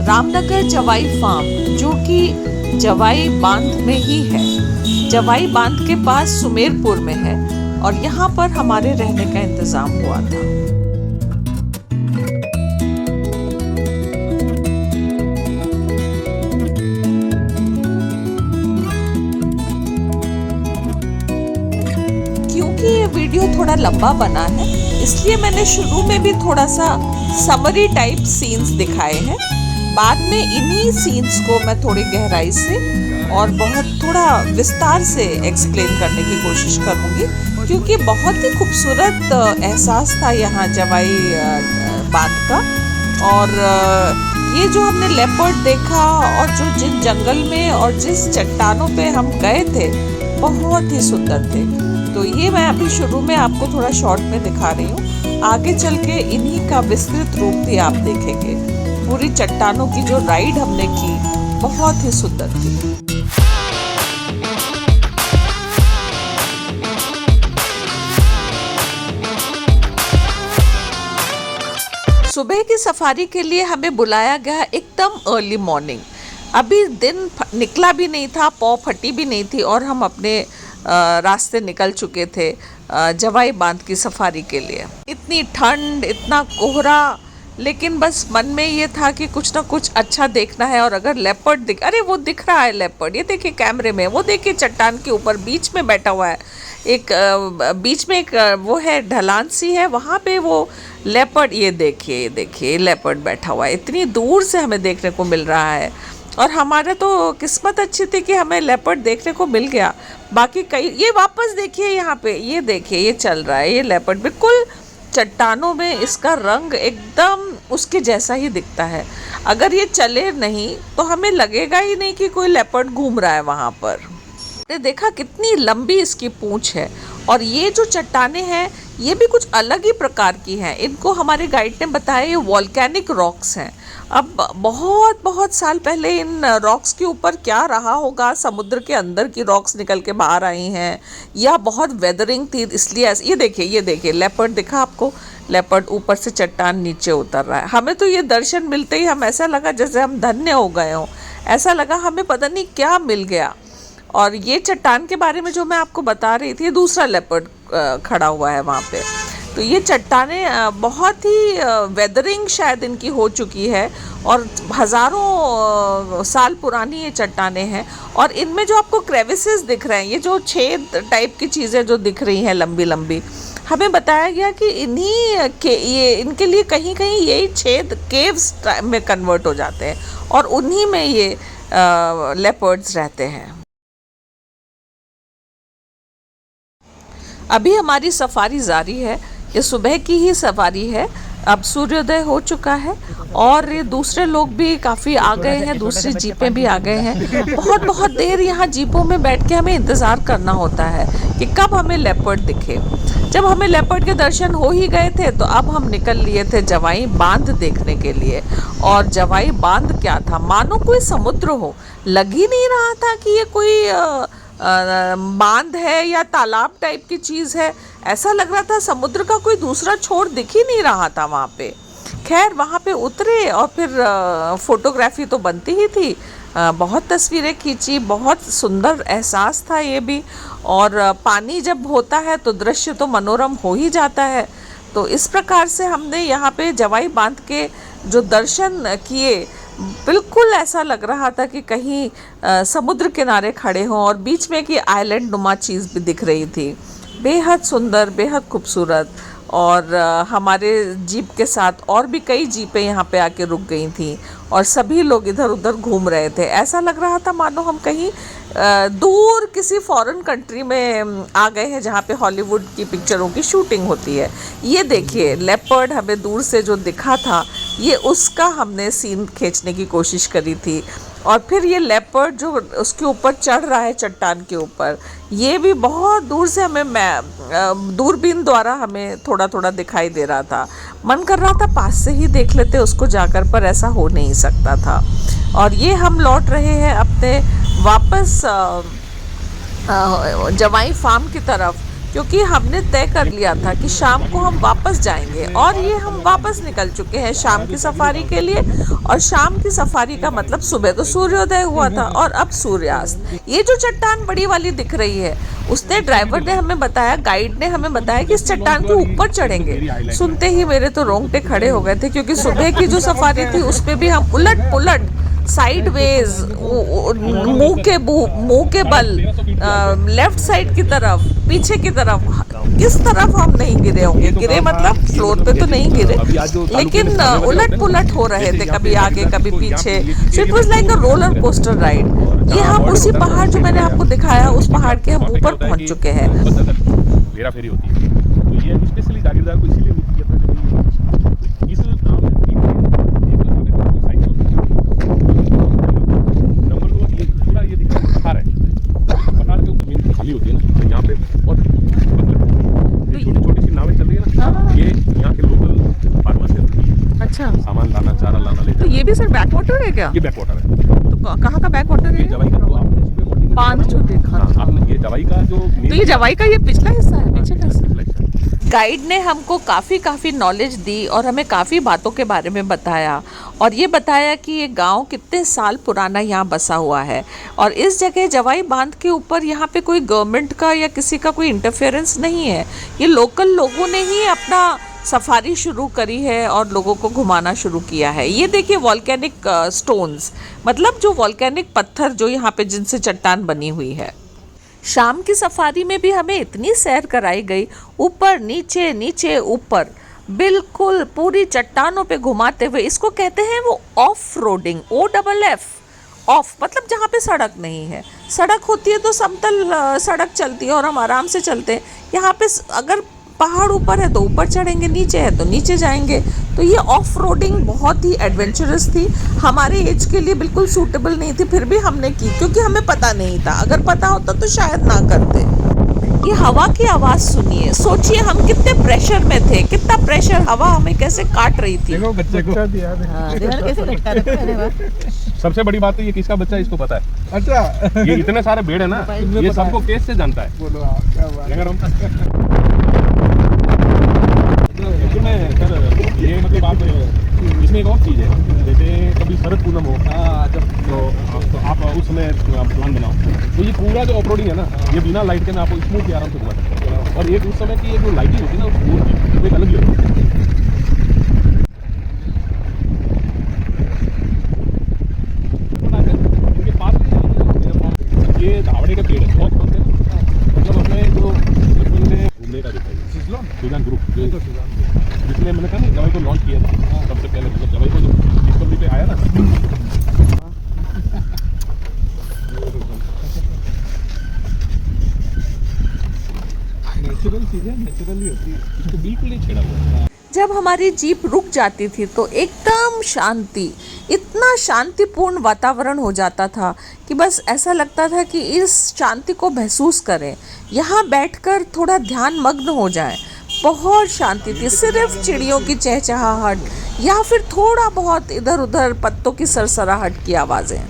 रामनगर जवाई farm, जो कि जवाई बांध में ही है। जवाई बांध के पास सुमेरपुर में है और यहाँ पर हमारे रहने का इंतजाम हुआ था। क्योंकि ये वीडियो थोड़ा लंबा बना है, इसलिए मैंने शुरू में भी थोड़ा सा समरी टाइप सीन्स दिखाए हैं। बाद में इन्हीं सीन्स को मैं थोड़ी गहराई से और बहुत थोड़ा विस्तार से एक्सप्लेन करने की कोशिश करूँगी, क्योंकि बहुत ही खूबसूरत एहसास था यहाँ जवाई बांध का। और ये जो हमने लेपर्ड देखा और जो जिन जंगल में और जिस चट्टानों पे हम गए थे, बहुत ही सुंदर थे। तो ये मैं अभी शुरू में आपको थोड़ा शॉर्ट में दिखा रही हूँ। आगे चल के इन्हीं का विस्तृत रूप भी आप देखेंगे। पूरी चट्टानों की जो राइड हमने की, बहुत ही सुंदर थी। सुबह की सफारी के लिए हमें बुलाया गया एकदम अर्ली मॉर्निंग। अभी दिन निकला भी नहीं था, पौ फटी भी नहीं थी और हम अपने रास्ते निकल चुके थे जवाई बांध की सफारी के लिए। इतनी ठंड, इतना कोहरा, लेकिन बस मन में ये था कि कुछ ना कुछ अच्छा देखना है। और अगर लेपर्ड दिख, अरे वो दिख रहा है लेपर्ड, ये देखिए कैमरे में, वो देखिए चट्टान के ऊपर बीच में बैठा हुआ है। एक बीच में एक वो है, ढलान सी है, वहाँ पे वो लेपर्ड, ये देखिए लेपर्ड बैठा हुआ है। इतनी दूर से हमें देखने को मिल रहा है और हमारा तो किस्मत अच्छी थी कि हमें लेपर्ड देखने को मिल गया। बाकी कई, ये वापस देखिए यहाँ पे, ये देखिए ये चल रहा है, ये लेपर्ड बिल्कुल चट्टानों में, इसका रंग एकदम उसके जैसा ही दिखता है। अगर ये चले नहीं तो हमें लगेगा ही नहीं कि कोई लेपर्ड घूम रहा है वहाँ पर। देखा कितनी लंबी इसकी पूंछ है। और ये जो चट्टानें हैं, ये भी कुछ अलग ही प्रकार की हैं। इनको हमारे गाइड ने बताया ये वॉल्केनिक रॉक्स हैं। अब बहुत बहुत साल पहले इन रॉक्स के ऊपर क्या रहा होगा, समुद्र के अंदर की रॉक्स निकल के बाहर आई हैं या बहुत वेदरिंग थी, इसलिए ये देखिए लेपर्ड दिखा आपको, लेपर्ड ऊपर से चट्टान नीचे उतर रहा है। हमें तो ये दर्शन मिलते ही हम ऐसा लगा जैसे हम धन्य हो गए हों, ऐसा लगा हमें पता नहीं क्या मिल गया। और ये चट्टान के बारे में जो मैं आपको बता रही थी, दूसरा लेपर्ड खड़ा हुआ है वहाँ पे। तो ये चट्टानें बहुत ही वेदरिंग शायद इनकी हो चुकी है और हज़ारों साल पुरानी ये चट्टानें हैं। और इनमें जो आपको क्रेविसेस दिख रहे हैं, ये जो छेद टाइप की चीज़ें जो दिख रही हैं लंबी लंबी, हमें बताया गया कि इन्हीं के ये इनके लिए कहीं कहीं यही छेद केव्स में कन्वर्ट हो जाते हैं और उन्हीं में ये लेपर्ड्स रहते हैं। अभी हमारी सफारी जारी है, ये सुबह की ही सफारी है। अब सूर्योदय हो चुका है और ये दूसरे लोग भी काफ़ी आ गए हैं, दूसरी जीपें भी आ गए हैं। बहुत बहुत देर यहाँ जीपों में बैठ के हमें इंतज़ार करना होता है कि कब हमें लेपर्ड दिखे। जब हमें लेपर्ड के दर्शन हो ही गए थे तो अब हम निकल लिए थे जवाई बांध देखने के लिए। और जवाई बांध क्या था, मानो कोई समुद्र हो, लग ही नहीं रहा था कि ये कोई बांध है या तालाब टाइप की चीज़ है। ऐसा लग रहा था समुद्र का कोई दूसरा छोर दिख ही नहीं रहा था वहाँ पे। खैर वहाँ पे उतरे और फिर फोटोग्राफी तो बनती ही थी, बहुत तस्वीरें खींची, बहुत सुंदर एहसास था ये भी। और पानी जब होता है तो दृश्य तो मनोरम हो ही जाता है। तो इस प्रकार से हमने यहाँ पे जवाई बांध के जो दर्शन किए, बिल्कुल ऐसा लग रहा था कि कहीं समुद्र किनारे खड़े हों और बीच में की आइलैंड नुमा चीज़ भी दिख रही थी। बेहद सुंदर, बेहद खूबसूरत। और हमारे जीप के साथ और भी कई जीपें यहाँ पे आके रुक गई थी और सभी लोग इधर उधर घूम रहे थे। ऐसा लग रहा था मानो हम कहीं दूर किसी फॉरेन कंट्री में आ गए हैं जहाँ पे हॉलीवुड की पिक्चरों की शूटिंग होती है। ये देखिए लेपर्ड हमें दूर से जो दिखा था, ये उसका हमने सीन खींचने की कोशिश करी थी। और फिर ये लेपर्ड जो उसके ऊपर चढ़ रहा है चट्टान के ऊपर, ये भी बहुत दूर से हमें दूरबीन द्वारा हमें थोड़ा थोड़ा दिखाई दे रहा था। मन कर रहा था पास से ही देख लेते उसको जाकर, पर ऐसा हो नहीं सकता था। और ये हम लौट रहे हैं अपने वापस जवाई फार्म की तरफ। क्योंकि हमने तय कर लिया था कि शाम को हम वापस जाएंगे और ये हम वापस निकल चुके हैं शाम की सफारी के लिए। और शाम की सफारी का मतलब सुबह तो सूर्योदय हुआ था और अब सूर्यास्त। ये जो चट्टान बड़ी वाली दिख रही है, उसने ड्राइवर ने हमें बताया, गाइड ने हमें बताया कि इस चट्टान के ऊपर चढ़ेंगे। सुनते ही मेरे तो रोंगटे खड़े हो गए थे, क्योंकि सुबह की जो सफारी थी उस पे भी हम उलट पुलट साइडवेज, मुंह के बल, लेफ्ट साइड की तरफ, पीछे की तरफ, किस तरफ हम नहीं गिरे होंगे। गिरे मतलब फ्लोर पे तो नहीं गिरे, लेकिन उलट पुलट हो रहे थे, कभी आगे कभी पीछे। So it was like a roller coaster ride. ये हम उसी पहाड़ जो मैंने आपको दिखाया, उस पहाड़ के हम ऊपर पहुंच चुके हैं। हेरा फेरी होती है, तो ये स्पेशली जागीरदार को इसीलिए नहीं किया था कि इस गांव में नंबर 2 ये पूरा ये दिख रहा है पहाड़ है, पहाड़ के ऊपर जमीन खाली होती है ना, तो यहाँ पे बहुत छोटी छोटी सी नावें चल रही है ना, ये यहाँ के लोकल फार्मर से अच्छा सामान लाना, चारा लाना ले। तो ये भी सर बैक वाटर है क्या? ये बैक वाटर है। तो कहाँ का बैक वाटर है? ये जवाई का जो आपने सुबह मॉर्निंग बांध जो देखा, आपने, ये जवाई का जो, तो ये जवाई का ये पिछला हिस्सा है, पीछे का हिस्सा। गाइड ने हमको काफ़ी नॉलेज दी और हमें काफ़ी बातों के बारे में बताया, और ये बताया कि ये गांव कितने साल पुराना यहाँ बसा हुआ है। और इस जगह जवाई बांध के ऊपर यहाँ पे कोई गवर्नमेंट का या किसी का कोई इंटरफेरेंस नहीं है। ये लोकल लोगों ने ही अपना सफारी शुरू करी है और लोगों को घुमाना शुरू किया है। ये देखिए वॉल्केनिक स्टोन्स, मतलब जो वॉल्केनिक पत्थर जो यहाँ पे जिनसे चट्टान बनी हुई है। शाम की सफारी में भी हमें इतनी सैर कराई गई, ऊपर नीचे नीचे ऊपर, बिल्कुल पूरी चट्टानों पे घुमाते हुए। इसको कहते हैं वो ऑफ रोडिंग, OFF, ऑफ मतलब जहाँ पे सड़क नहीं है। सड़क होती है तो समतल सड़क चलती है और हम आराम से चलते हैं। यहाँ पे अगर पहाड़ ऊपर है तो ऊपर चढ़ेंगे, नीचे है तो नीचे जाएंगे। तो ये ऑफ रोडिंग बहुत ही एडवेंचरस थी, हमारे एज के लिए बिल्कुल सूटेबल नहीं थी, फिर भी हमने की क्योंकि हमें पता नहीं था। अगर पता होता तो शायद ना करते। ये हवा की आवाज़ सुनिए, सोचिए हम कितने प्रेशर में थे, कितना प्रेशर, हवा हमें कैसे काट रही थी। देखो बच्चे को कैसे लटका रखा है मैंने। सबसे बड़ी बात तो ये किसका बच्चा है इसको पता है। अच्छा, ये इतने सारे पेड़ है ना, ये सबको केस से जानता है। बोलो आप, क्या बात है। अगर हम सर, ये मतलब आप, इसमें एक और चीज़ है, जैसे कभी शरद पूनम हो तो आप उस समय प्लान बनाओ, तो ये पूरा जो ऑफरोडिंग है ना, ये बिना लाइट के मैं आपको स्मूथ आराम से घुमा सकता हूँ। और एक उस समय की ये जो लाइटिंग होती है ना, उस दूर की वो एक अलग ही होती है। इनके पास ये धावड़े के पेड़ है, बहुत बनते हैं, मतलब अपने जो बचपन में घूमने का दिखाई सुजान ग्रुप, जिसने मैंने कहा ना जवाई को लॉन्च किया था सबसे पहले, मतलब जवाई को जो डिस्कवरी पे आया ना। नेचुरल चीजें नेचुरली होती है, इसको बिल्कुल नहीं छेड़ा हुआ। जब हमारी जीप रुक जाती थी तो एकदम शांति, इतना शांतिपूर्ण वातावरण हो जाता था कि बस ऐसा लगता था कि इस शांति को महसूस करें, यहाँ बैठकर थोड़ा ध्यान मग्न हो जाएं। बहुत शांति थी, सिर्फ चिड़ियों की चहचहाहट या फिर थोड़ा बहुत इधर उधर पत्तों की सरसराहट की आवाज़ें।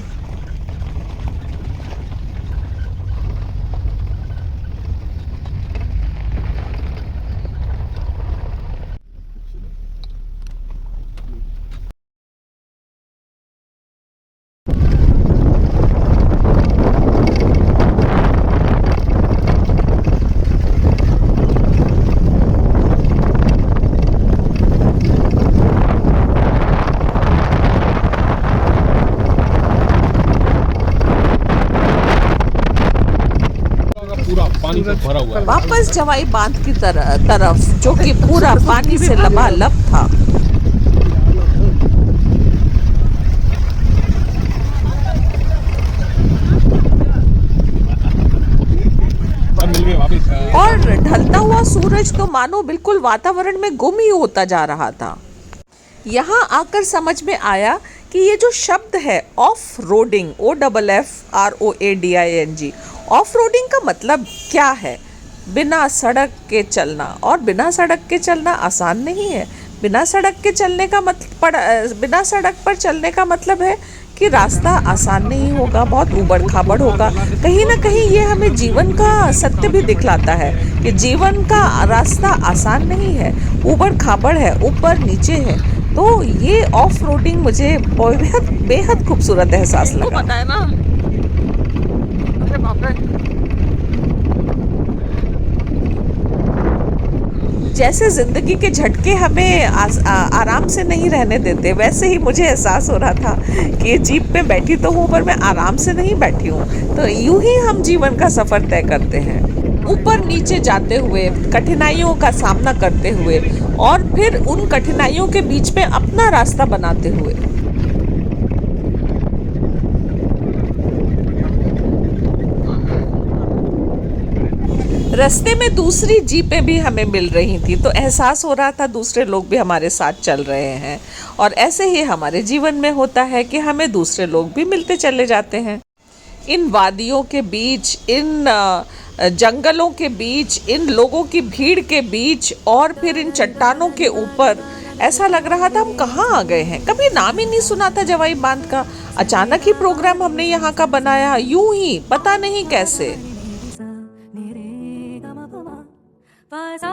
पानी से भरा हुआ है। वापस जवाई बांध की तरफ जो कि पूरा पानी से लबालब था। और ढलता हुआ सूरज तो मानो बिल्कुल वातावरण में गुम ही होता जा रहा था। यहाँ आकर समझ में आया कि ये जो शब्द है off roading, OFFROADING, off roading का मतलब क्या है? बिना सड़क के चलना, और बिना सड़क के चलना आसान नहीं है। बिना सड़क के चलने का बिना सड़क पर चलने का मतलब है कि रास्ता आसान नहीं होगा, बहुत ऊबड़ खाबड़ होगा। कहीं ना कहीं ये हमें जीवन का सत्य भी दिखलाता है कि जीवन का रास्ता आसान नहीं है, ऊबड़ खाबड़ है, ऊपर नीचे है। तो ये ऑफ रोडिंग मुझे बेहद बेहद खूबसूरत एहसास लगा। पता है ना, अरे बाप रे, जैसे जिंदगी के झटके हमें आराम से नहीं रहने देते, वैसे ही मुझे एहसास हो रहा था कि जीप पे बैठी तो हूँ पर मैं आराम से नहीं बैठी हूँ। तो यूं ही हम जीवन का सफर तय करते हैं, ऊपर नीचे जाते हुए, कठिनाइयों का सामना करते हुए और फिर उन कठिनाइयों के बीच में अपना रास्ता बनाते हुए। रास्ते में दूसरी जीपें भी हमें मिल रही थी, तो एहसास हो रहा था दूसरे लोग भी हमारे साथ चल रहे हैं। और ऐसे ही हमारे जीवन में होता है कि हमें दूसरे लोग भी मिलते चले जाते हैं। इन वादियों के बीच, इन जंगलों के बीच, इन लोगों की भीड़ के बीच और फिर इन चट्टानों के ऊपर ऐसा लग रहा था हम कहाँ आ गए हैं। कभी नाम ही नहीं सुना था जवाई बांध का, अचानक ही प्रोग्राम हमने यहाँ का बनाया, यूं ही पता नहीं कैसे। पासा